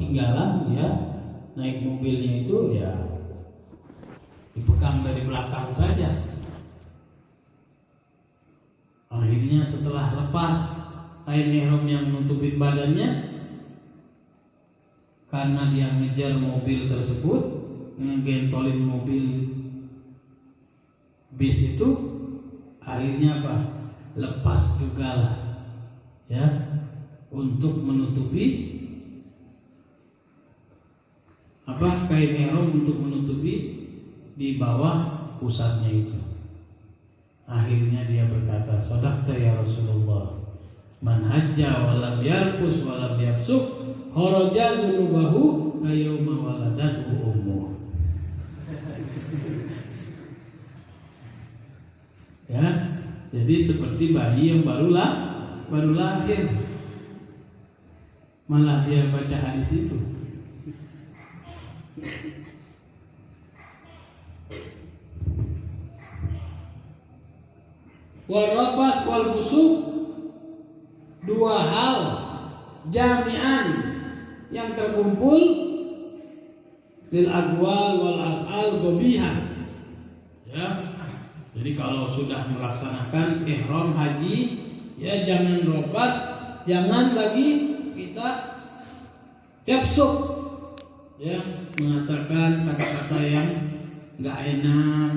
ketinggalan, ya naik mobilnya itu ya dipegang dari belakang saja. Akhirnya setelah lepas kain ihram yang nutupin badannya, karena dia ngejar mobil tersebut, ngegentolin mobil bis itu, akhirnya apa? Lepas juga lah, ya, untuk menutupi apa? Kain ihram untuk menutupi di bawah pusatnya itu. Akhirnya dia berkata, "Shadaqta ya Rasulullah, man hajja wa lam yarfus wa lam yafsuq kharaja dzunubahu kayawma waladatu ummuh." Ya, jadi seperti bayi yang baru lahir. Malah dia baca hadis itu. Warafas wal busuk, dua hal jami'an yang terkumpul lil aqwal wal af'al qabihah. Ya. Jadi kalau sudah melaksanakan ihram haji, ya jangan rafas, jangan lagi kita yafsuk, ya, mengatakan kata-kata yang enggak enak,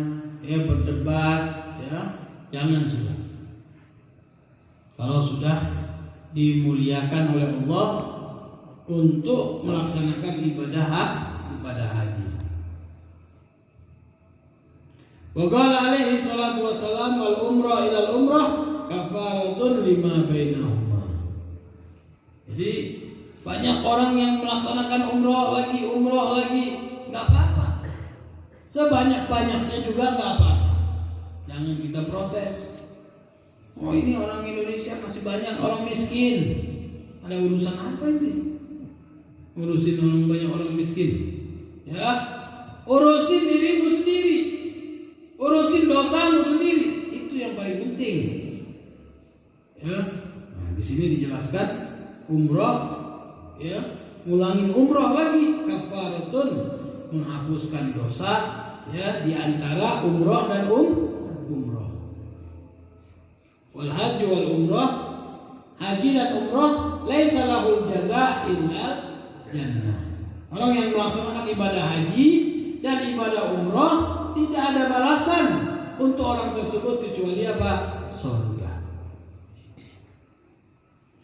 ya, berdebat, ya. Jangan sudah. Kalau sudah dimuliakan oleh Allah untuk melaksanakan ibadah haji. Wa qala alaihi salatu wassalam, wal umrah ilal umrah kafaratun lima bainahuma. Jadi banyak orang yang melaksanakan umrah lagi enggak apa-apa. Sebanyak-banyaknya juga enggak apa-apa. Jangan kita protes. Oh, ini orang Indonesia masih banyak orang miskin. Ada urusan apa ini? Urusin banyak orang miskin. Ya, urusin dirimu sendiri. Urusin dosamu sendiri. Itu yang paling penting. Ya. Nah, di sini dijelaskan umrah, ya, ngulangin umrah lagi, kafaratun, menghapuskan dosa, ya, di antara umrah dan umrah. Wal haji wal umrah, haji dan umrah laisa lahul jaza illa jannah. Orang yang melaksanakan ibadah haji dan ibadah umrah tidak ada balasan untuk orang tersebut kecuali apa? Surga.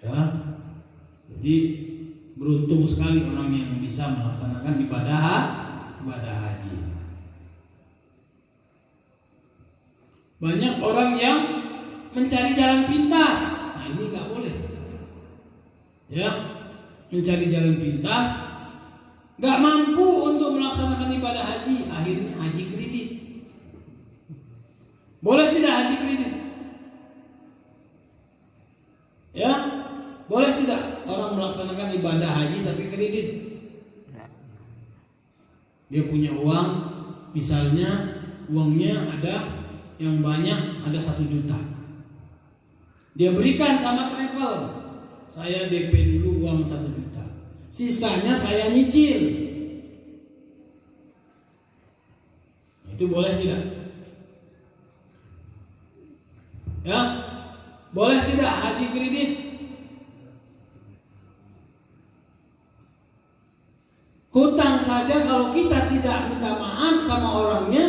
Ya. Jadi beruntung sekali orang yang bisa melaksanakan ibadah haji. Banyak orang yang mencari jalan pintas. Nah, ini nggak boleh. Ya, mencari jalan pintas, nggak mampu untuk melaksanakan ibadah haji, akhirnya haji kredit. Boleh tidak haji kredit? Ya, boleh tidak orang melaksanakan ibadah haji tapi kredit? Dia punya uang, misalnya uangnya ada yang banyak, ada 1 juta. Dia berikan sama travel, saya DP dulu uang 1 juta, sisanya saya nyicil. Itu boleh tidak? Ya, boleh tidak haji kredit? Hutang saja kalau kita tidak minta maaf sama orangnya,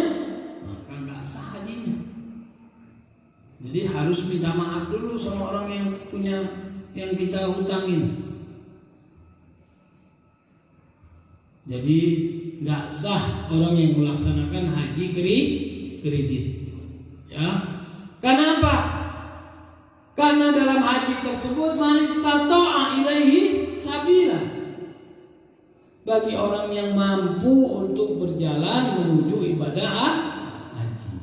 maka nggak sah hajinya. Jadi harus minta maaf dulu sama orang yang punya, yang kita hutangin. Jadi nggak sah orang yang melaksanakan haji kredit. Ya, kenapa? Karena dalam haji tersebut man istata'a ilaihi sabila, bagi orang yang mampu untuk berjalan menuju ibadah haji.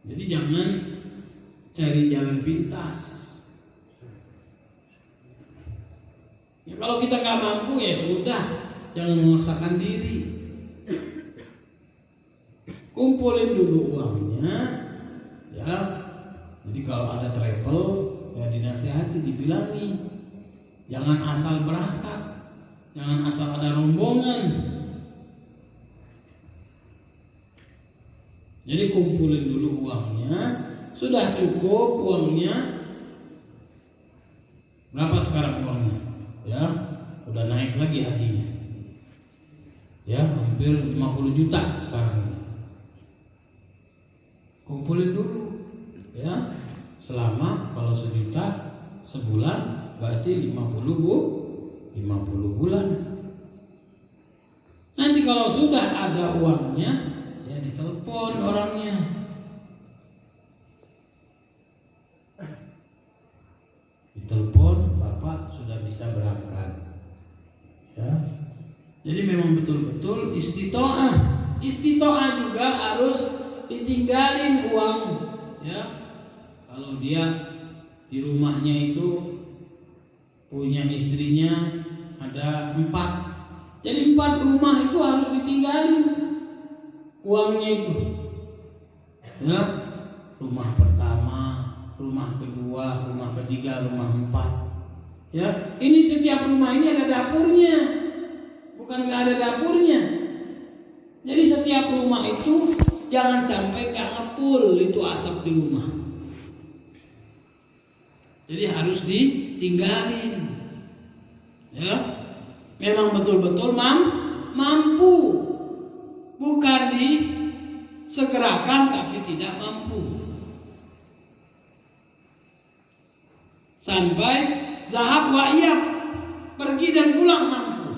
Jadi jangan cari jalan pintas. Ya, kalau kita nggak mampu ya sudah, jangan memaksakan diri. Kumpulin dulu uangnya, ya. Jadi kalau ada travel, ya dinasihati, dibilangi, jangan asal berangkat. Jangan asal ada rombongan. Jadi kumpulin dulu uangnya. Sudah cukup uangnya. Berapa sekarang uangnya? Ya, udah naik lagi hadinya. Ya, hampir 50 juta sekarang ini. Kumpulin dulu. Ya, selama kalau 1 juta sebulan berarti 50 bulan. Nanti kalau sudah ada uangnya, ya ditelepon orangnya. Ditelepon, Bapak sudah bisa berangkat. Ya. Jadi memang betul-betul istitoah. Istitoah juga harus ditinggalin uang. Ya. Kalau dia di rumahnya itu punya istrinya ada 4, jadi 4 rumah itu harus ditinggalin uangnya itu. Ya, rumah pertama, rumah kedua, rumah ketiga, rumah 4. Ya, ini setiap rumah ini ada dapurnya, bukan nggak ada dapurnya. Jadi setiap rumah itu jangan sampai nggak ngepul itu asap di rumah. Jadi harus ditinggalin. Ya, memang betul-betul mampu, bukan disegerakan tapi tidak mampu. Sampai zahab wa iyab, pergi dan pulang mampu.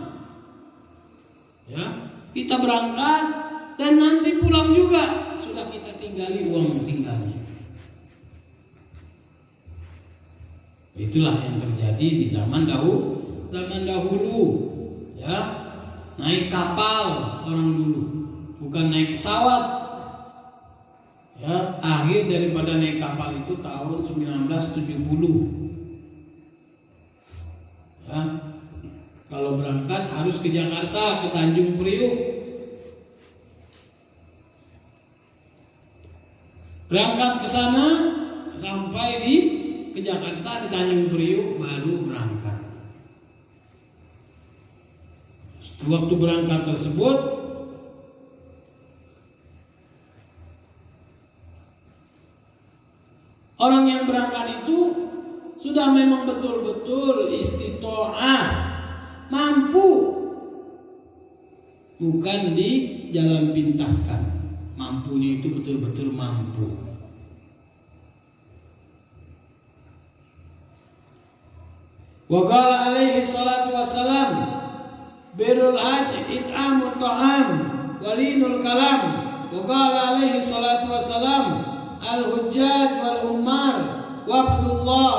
Ya, kita berangkat dan nanti pulang juga sudah kita tinggali uang tinggalnya. Itulah yang terjadi di zaman dahulu, ya, naik kapal orang dulu, bukan naik pesawat. Ya, akhir daripada naik kapal itu tahun 1970. Ya, kalau berangkat harus ke Jakarta, ke Tanjung Priuk. Berangkat ke sana sampai ke Jakarta, di Tanjung Priuk baru berangkat. Waktu berangkat tersebut orang yang berangkat itu sudah memang betul-betul istitoah, mampu, bukan di jalan pintaskan. Mampunya itu betul-betul mampu. Wa qala alaihi salatu wassalam, birrul hajj it'amut ta'am walinul kalam. Wa qala alaihi salatu wassalam, al-hujjaj wal ummar wabdullah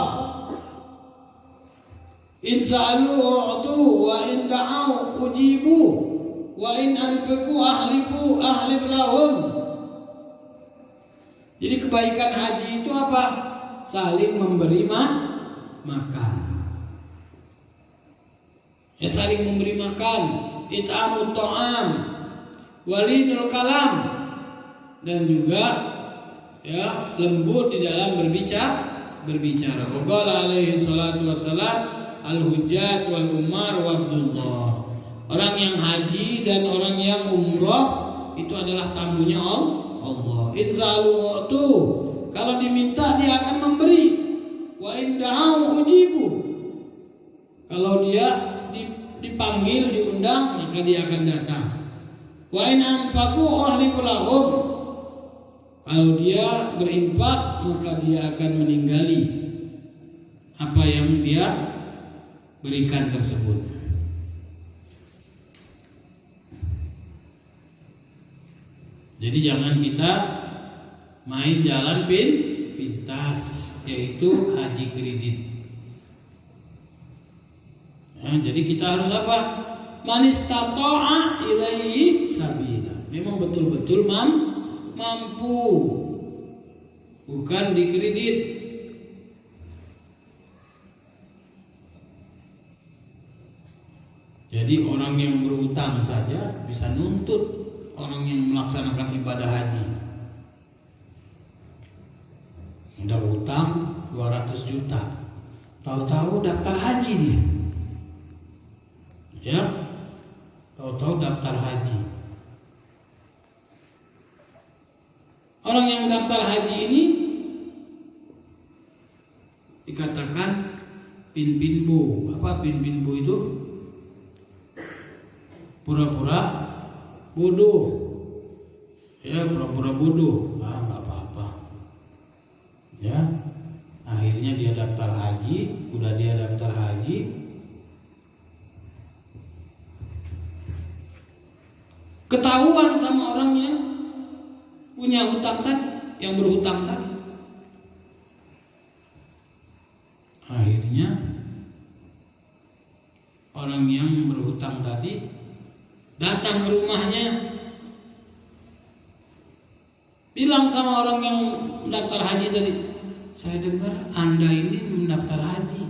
in sa'alu u'tu wa in da'au ujibu wa in anfiqu ahlib lahum. Jadi kebaikan haji itu apa? Saling memberi makan. Ya, saling memberi makan, it'amut ta'am, walinul kalam, dan juga ya lembut di dalam berbicara. Qala alaihi salatu wassalam, al-hujjat wal umar wabdullah. Orang yang haji dan orang yang umrah itu adalah tamunya Allah. Inza'alu tu, kalau diminta dia akan memberi. Wa in da'au ujibu, kalau dia dipanggil, diundang, maka dia akan datang. Wa in anfaqu ahliku lahum, kalau dia berinfak maka dia akan meninggali apa yang dia berikan tersebut. Jadi jangan kita main jalan pintas, yaitu haji kredit. Ya, jadi kita harus apa? Man istata'a ilaihi sabila. Memang betul-betul mampu, bukan dikredit. Jadi orang yang berutang saja bisa nuntut orang yang melaksanakan ibadah haji. Udah utang 200 juta, tahu-tahu daftar haji dia. Ya, tahu-tahu daftar haji. Orang yang daftar haji ini dikatakan pinpinbo. Apa pinpinbo itu? Pura-pura bodoh. Ya, pura-pura bodoh. Nggak apa-apa. Ya, akhirnya dia daftar haji. Udah dia daftar haji, ketahuan sama orang yang punya hutang tadi, yang berhutang tadi. Akhirnya orang yang berhutang tadi datang ke rumahnya, bilang sama orang yang mendaftar haji tadi, saya dengar Anda ini mendaftar haji.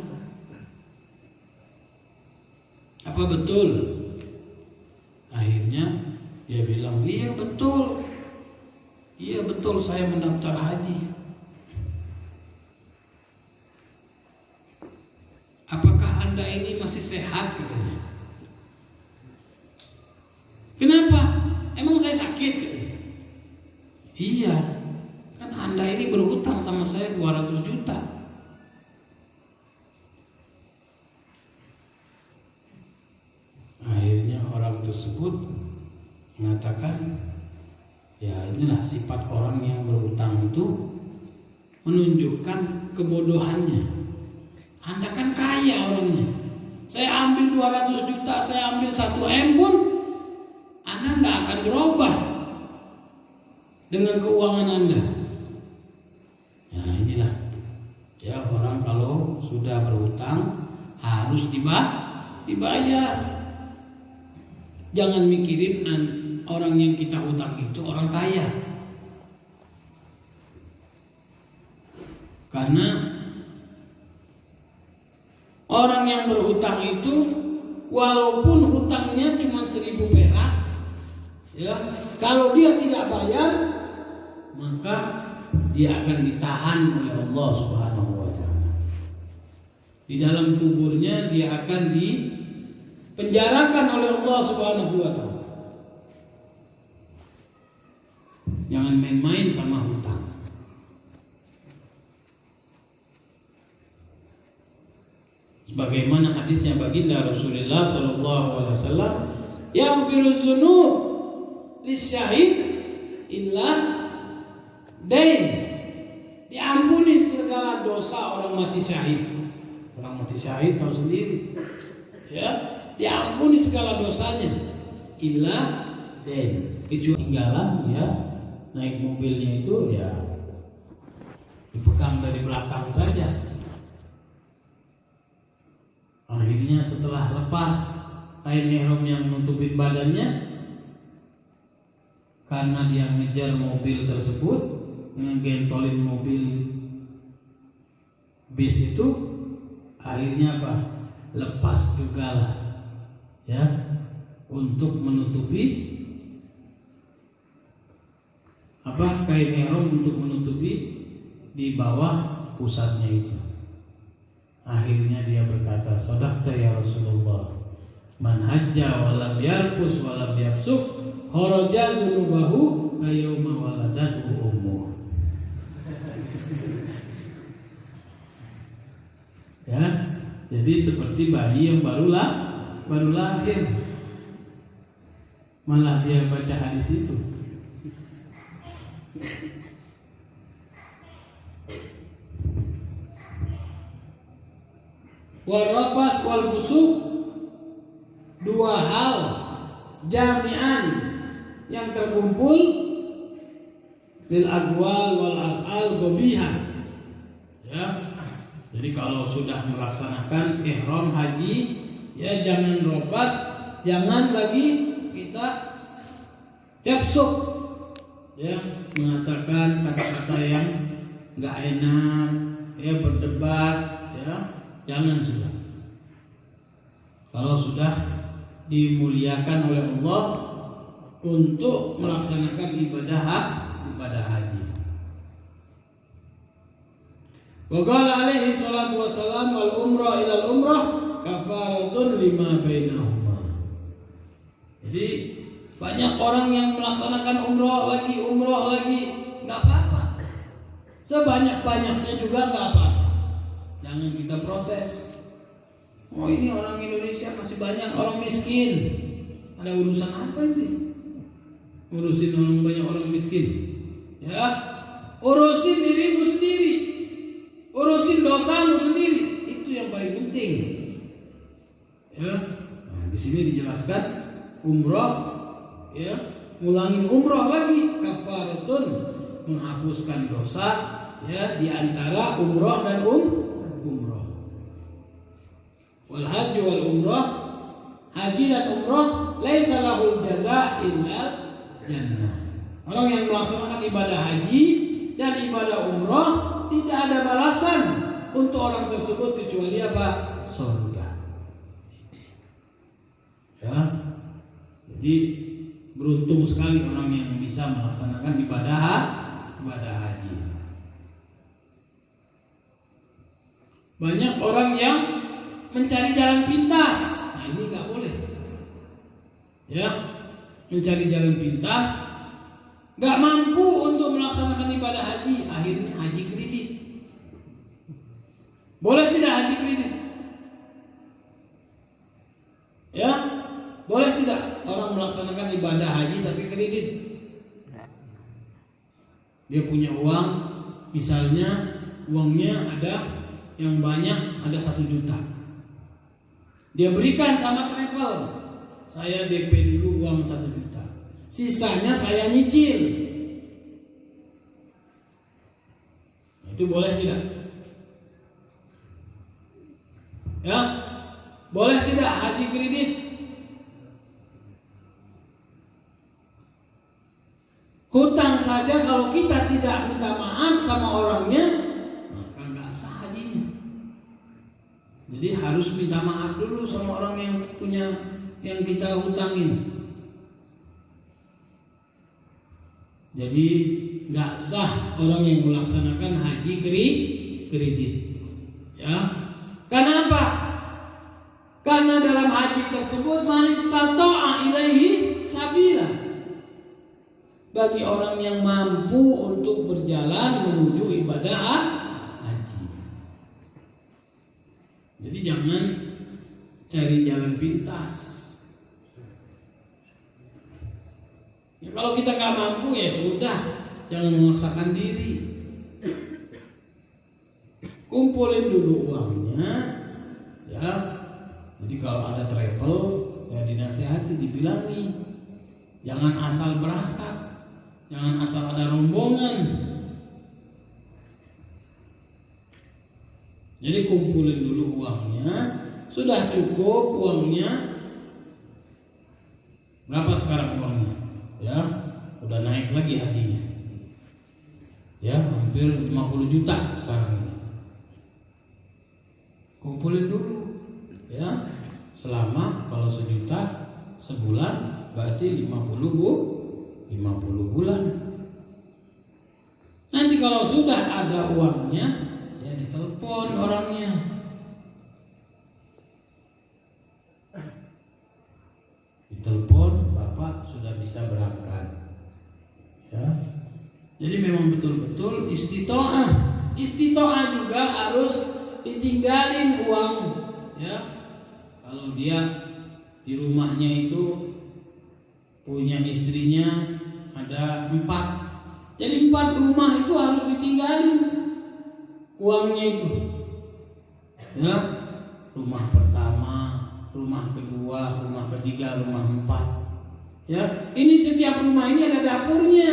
Apa betul? Akhirnya dia bilang, iya betul. Iya betul, saya mendaftar haji. Apakah Anda ini masih sehat? Katanya. Kenapa? Emang saya sakit? Katanya. Iya, kan Anda ini berhutang sama saya 200 juta. Akhirnya orang tersebut mengatakan, ya inilah sifat orang yang berhutang itu, menunjukkan kebodohannya. Anda kan kaya orangnya. Saya ambil 200 juta, saya ambil 1 M pun Anda nggak akan berubah dengan keuangan Anda. Ya inilah, ya orang kalau sudah berhutang harus dibayar. Jangan mikirin orang yang kita hutang itu orang kaya. Karena orang yang berhutang itu walaupun hutangnya cuma 1.000 perak, ya, kalau dia tidak bayar maka dia akan ditahan oleh Allah Subhanahu wa taala. Di dalam kuburnya dia akan dipenjarakan oleh Allah Subhanahu wa taala. Jangan main-main sama hutang. Sebagaimana hadisnya baginda Rasulullah sallallahu alaihi wasallam, yaghfiru dzunub lisyahid illa dain. Diampuni segala dosa orang mati syahid. Orang mati syahid tahu sendiri. Ya, diampuni segala dosanya illa dain. Kecuali tinggalan, ya, naik mobilnya itu ya dipegang dari belakang saja. Akhirnya setelah lepas kain ihram yang menutupi badannya, karena dia ngejar mobil tersebut, ngegentolin mobil bis itu, akhirnya apa? Lepas juga lah, ya, untuk menutupi apa? Kain ihram untuk menutupi di bawah pusatnya itu. Akhirnya dia berkata, "Shadaqta ya Rasulullah. Man hajja wa lam yarkus wa lam yafsuk, kharaja dzunubahu kayawma waladatu ummuh." Ya, jadi seperti bayi yang baru lahir. Malah dia baca hadis itu. Warrafas wal busuk, dua hal jami'an yang terkumpul lil aqwal wal af'al qabihah. Ya. Jadi kalau sudah melaksanakan ihram haji, ya jangan rafas, jangan lagi kita yafsuk, ya, mengatakan kata-kata yang enggak enak, ya, berdebat, ya. Jangan sudah. Kalau sudah dimuliakan oleh Allah untuk melaksanakan ibadah haji. Wa qala alaihi salatu wassalam, wal umrah ilal umrah kafaratun lima bainahuma. Jadi banyak orang yang melaksanakan umroh lagi, nggak apa-apa. Sebanyak-banyaknya juga nggak apa-apa. Jangan kita protes. Oh ini orang Indonesia masih banyak orang miskin. Ada urusan apa ini? Urusin banyak orang miskin. Ya, urusin dirimu sendiri, urusin dosamu sendiri. Itu yang paling penting. Ya, nah, di sini dijelaskan umroh, ya, ngulangin umroh lagi, kafaratun, menghapuskan dosa, ya, di antara umroh dan umroh. Wal haji wal umroh, haji dan umroh, laisa lahul jaza illal jannah. Orang yang melaksanakan ibadah haji dan ibadah umroh tidak ada balasan untuk orang tersebut kecuali apa? Surga. Ya, jadi beruntung sekali orang yang bisa melaksanakan ibadah haji. Banyak orang yang mencari jalan pintas. Nah ini nggak boleh. Ya, mencari jalan pintas, nggak mampu untuk melaksanakan ibadah haji, akhirnya haji kredit. Boleh tidak haji kredit? Ya, boleh tidak orang melaksanakan ibadah haji tapi kredit? Dia punya uang, misalnya uangnya ada yang banyak, ada 1 juta. Dia berikan sama travel, saya DP dulu uang 1 juta, sisanya saya nyicil. Itu boleh tidak? Ya, boleh tidak haji kredit? Hutang saja kalau kita tidak minta maaf sama orangnya, maka nggak sah hajinya. Jadi harus minta maaf dulu sama orang yang punya, yang kita hutangin. Jadi nggak sah orang yang melaksanakan haji kredit. Ya, karena apa? Karena dalam haji tersebut man istata'a ilaihi sabila. Bagi orang yang mampu untuk berjalan menuju ibadah haji. Jadi jangan cari jalan pintas. Ya, kalau kita nggak mampu ya sudah, jangan memaksakan diri. Kumpulin dulu uangnya, ya. Jadi kalau ada travel, ya dinasihati, dibilangi, jangan asal berangkat. Jangan asal ada rombongan. Jadi kumpulin dulu uangnya. Sudah cukup uangnya. Berapa sekarang uangnya? Ya, udah naik lagi hadiahnya. Ya, hampir 50 juta sekarang ini. Kumpulin dulu. Ya, selama kalau 1 juta sebulan berarti 50 bulan. Nanti kalau sudah ada uangnya, ya ditelepon orangnya. Ditelepon, Bapak sudah bisa berangkat. Ya. Jadi memang betul-betul istitoah. Istitoah juga harus ditinggalin uang. Ya. Kalau dia di rumahnya itu punya istrinya ada 4, jadi 4 rumah itu harus ditinggalin uangnya itu. Ya, rumah pertama, rumah kedua, rumah ketiga, rumah 4. Ya, ini setiap rumah ini ada dapurnya,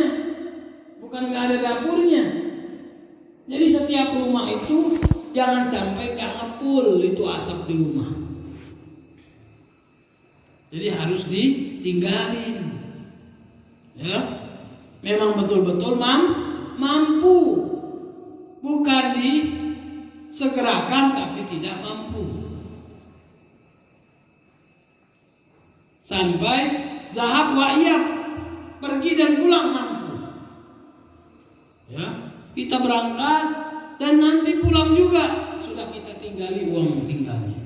bukan nggak ada dapurnya. Jadi setiap rumah itu jangan sampai nggak ngepul itu asap di rumah. Jadi harus ditinggalin. Ya, memang betul-betul mampu, bukan disegerakan tapi tidak mampu. Sampai zahab wa iyab, pergi dan pulang mampu. Ya, kita berangkat dan nanti pulang juga sudah kita tinggali uang tinggalnya.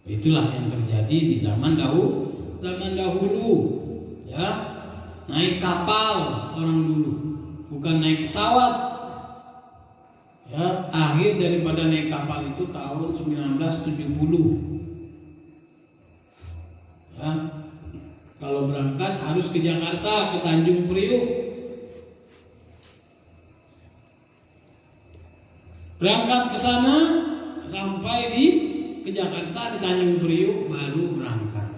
Itulah yang terjadi di zaman dahulu, ya. Naik kapal orang dulu, bukan naik pesawat. Ya, akhir daripada naik kapal itu tahun 1970. Ya. Kalau berangkat harus ke Jakarta, ke Tanjung Priuk. Berangkat ke sana sampai ke Jakarta, di Tanjung Priuk baru berangkat.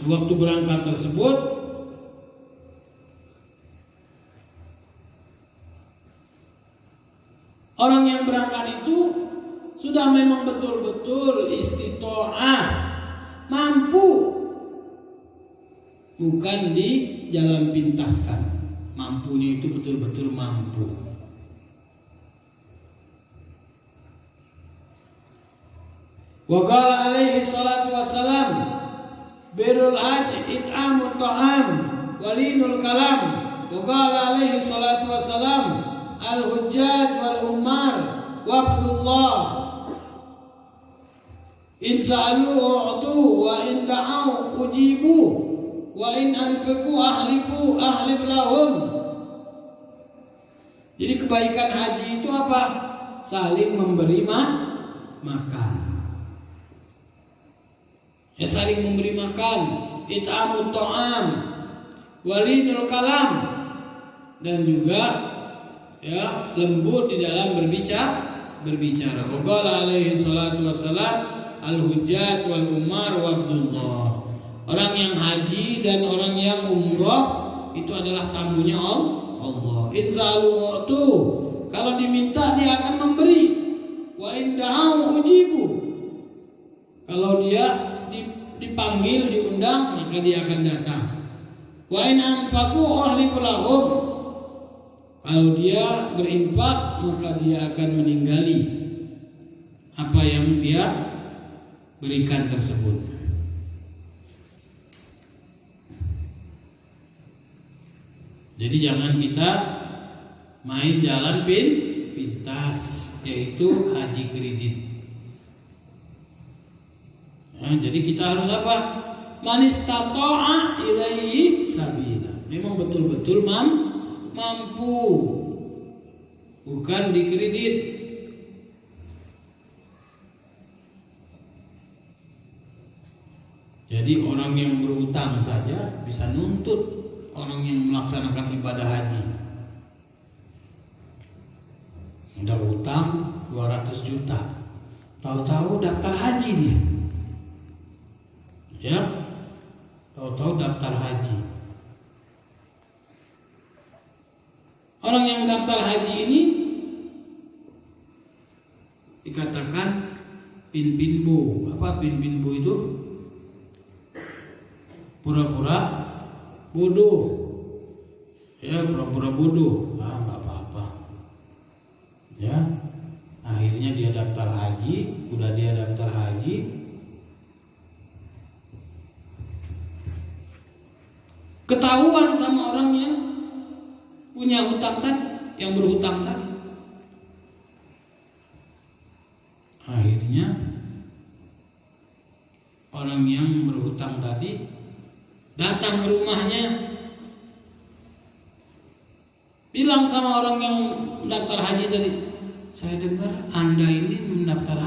Waktu berangkat tersebut orang yang berangkat itu sudah memang betul-betul istitoah, mampu, bukan di jalan pintaskan. Mampunya itu betul-betul mampu. Wa qala alaihi salatu wassalam, birrul hajj it'amut ta'am walinul kalam. Wa qala alaihi salatu wassalam, al-hujjaj wal ummar wabdullah. In sa'alu u'tu wa in da'au ujibu wa in anfiqu ahlib lahum. Jadi kebaikan haji itu apa? Saling memberi makan. Ya, saling memberi makan, it'amut ta'am, walinul kalam, dan juga ya lembut di dalam berbicara. Qala alaihi salatu wassalam, al-hujjat wal umar wabdullah. Orang yang haji dan orang yang umrah itu adalah tamunya Allah. Inza'alu wa'tu, kalau diminta dia akan memberi. Wa in da'au ujibu, kalau dia dipanggil, diundang, maka dia akan datang. Wa in anfaqu ahliku lahum, kalau dia berinfak maka dia akan meninggali apa yang dia berikan tersebut. Jadi jangan kita main jalan pintas, yaitu haji kredit. Nah, jadi kita harus apa? Man istata'a ilaihi sabila. Memang betul-betul mampu, bukan dikredit. Jadi orang yang berutang saja bisa nuntut orang yang melaksanakan ibadah haji. Udah utang 200 juta, tahu-tahu daftar haji dia. Ya, tahu-tahu daftar haji. Orang yang daftar haji ini dikatakan pinpinbo. Apa pinpinbo itu? Pura-pura bodoh. Ya, pura-pura bodoh. Nggak apa-apa. Ya, akhirnya dia daftar haji. Udah dia daftar haji, ketahuan sama orang yang punya hutang tadi, yang berhutang tadi. Akhirnya orang yang berhutang tadi datang ke rumahnya, bilang sama orang yang mendaftar haji tadi, saya dengar Anda ini mendaftar